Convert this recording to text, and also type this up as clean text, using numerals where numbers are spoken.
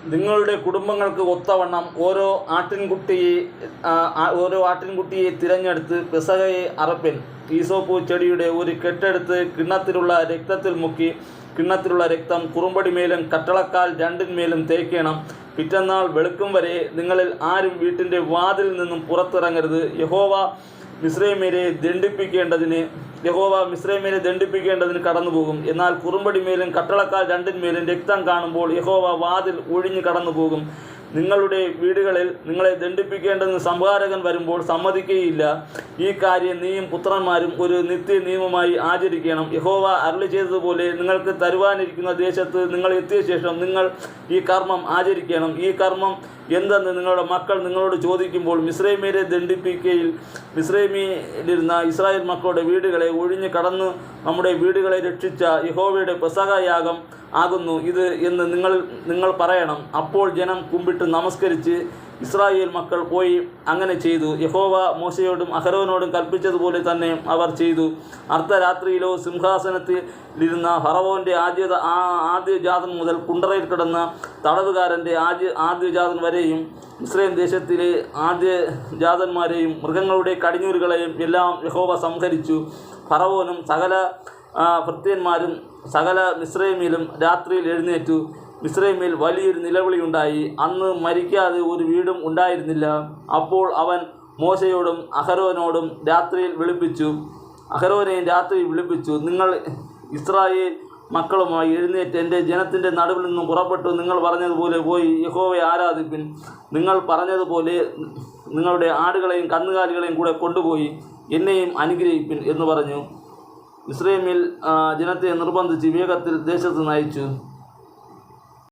നിങ്ങളുടെ കുടുംബങ്ങൾക്ക് ഒത്തവണ്ണം ഓരോ ആട്ടിൻകുട്ടിയെ തിരഞ്ഞെടുത്ത് പെസഹയെ അറപ്പിൻ. ഈസോപ്പ് ചെടിയുടെ ഒരു കെട്ടെടുത്ത് കിണ്ണത്തിലുള്ള രക്തത്തിൽ മുക്കി കിണ്ണത്തിലുള്ള രക്തം കുറുമ്പടിമേലും കട്ടളക്കാൽ രണ്ടിന്മേലും തേക്കണം. പിറ്റന്നാൾ വെളുക്കും വരെ നിങ്ങളിൽ ആരും വീട്ടിൻ്റെ വാതിൽ നിന്നും പുറത്തിറങ്ങരുത്. യഹോവ മിസ്രയീമ്യരെ ദണ്ഡിപ്പിക്കേണ്ടതിന് കടന്നുപോകും. എന്നാൽ കുറുമ്പടിമേലും കട്ടളക്കാൽ രണ്ടിന്മേലും രക്തം കാണുമ്പോൾ യഹോവ വാതിൽ ഒഴിഞ്ഞു കടന്നുപോകും. നിങ്ങളുടെ വീടുകളിൽ നിങ്ങളെ ദണ്ഡിപ്പിക്കേണ്ടതിന് സംഹാരകൻ വരുമ്പോൾ സമ്മതിക്കുകയില്ല. ഈ കാര്യം നീയും പുത്രന്മാരും ഒരു നിത്യ നിയമമായി ആചരിക്കണം. യഹോവ അരുളി ചെയ്തതുപോലെ നിങ്ങൾക്ക് തരുവാനിരിക്കുന്ന ദേശത്ത് നിങ്ങൾ എത്തിയ ശേഷം നിങ്ങൾ ഈ കർമ്മം ആചരിക്കണം. ഈ കർമ്മം എന്തെന്ന് നിങ്ങളുടെ മക്കൾ നിങ്ങളോട് ചോദിക്കുമ്പോൾ മിസ്രയീമ്യരെ ദണ്ഡിപ്പിക്കയിൽ മിസ്രയീമിലിരുന്ന ഇസ്രായേൽ മക്കളുടെ വീടുകളെ ഒഴിഞ്ഞു കടന്ന് നമ്മുടെ വീടുകളെ രക്ഷിച്ച യഹോവയുടെ പെസഹയാഗം ആകുന്നു ഇത് എന്ന് നിങ്ങൾ പറയണം. അപ്പോൾ ജനം കുമ്പിട്ട് നമസ്കരിച്ച് ഇസ്രായേൽ മക്കൾ പോയി അങ്ങനെ ചെയ്തു. യഹോവ മോശയോടും അഹരോനോടും കൽപ്പിച്ചതുപോലെ തന്നെ അവർ ചെയ്തു. അർദ്ധരാത്രിയിലോ സിംഹാസനത്തിലിരുന്ന ഫറവോൻ്റെ ആദ്യജാതൻ മുതൽ കുണ്ടറയിൽ കിടന്ന തടവുകാരൻ്റെ ആദ്യജാതൻ വരെയും ഇസ്രായേൽ ദേശത്തിലെ ആദ്യജാതന്മാരെയും മൃഗങ്ങളുടെ കടിഞ്ഞൂലുകളെയും എല്ലാം യഹോവ സംഹരിച്ചു. ഫറവോനും സകല ഭൃത്യന്മാരും സകല മിസ്രയീമിലും രാത്രിയിൽ എഴുന്നേറ്റു. മിസ്രയീമിൽ വലിയൊരു നിലവിളിയുണ്ടായി. അന്ന് മരിക്കാതെ ഒരു വീടും ഉണ്ടായിരുന്നില്ല. അപ്പോൾ അവൻ മോശയോടും അഹരോനെയും രാത്രിയിൽ വിളിപ്പിച്ചു. നിങ്ങൾ ഇസ്രായേൽ മക്കളുമായി എഴുന്നേറ്റ് എൻ്റെ ജനത്തിൻ്റെ നടുവിൽ നിന്നും പുറപ്പെട്ടു നിങ്ങൾ പറഞ്ഞതുപോലെ പോയി യഹോവയെ ആരാധിപ്പിൻ. നിങ്ങൾ പറഞ്ഞതുപോലെ നിങ്ങളുടെ ആടുകളെയും കന്നുകാലികളെയും കൂടെ കൊണ്ടുപോയി എന്നെയും അനുഗ്രഹിപ്പിൻ എന്ന് പറഞ്ഞു. മിസ്രയീമിൽ ജനത്തെ നിർബന്ധിച്ച് വേഗത്തിൽ ദേശത്ത് നയിച്ചു.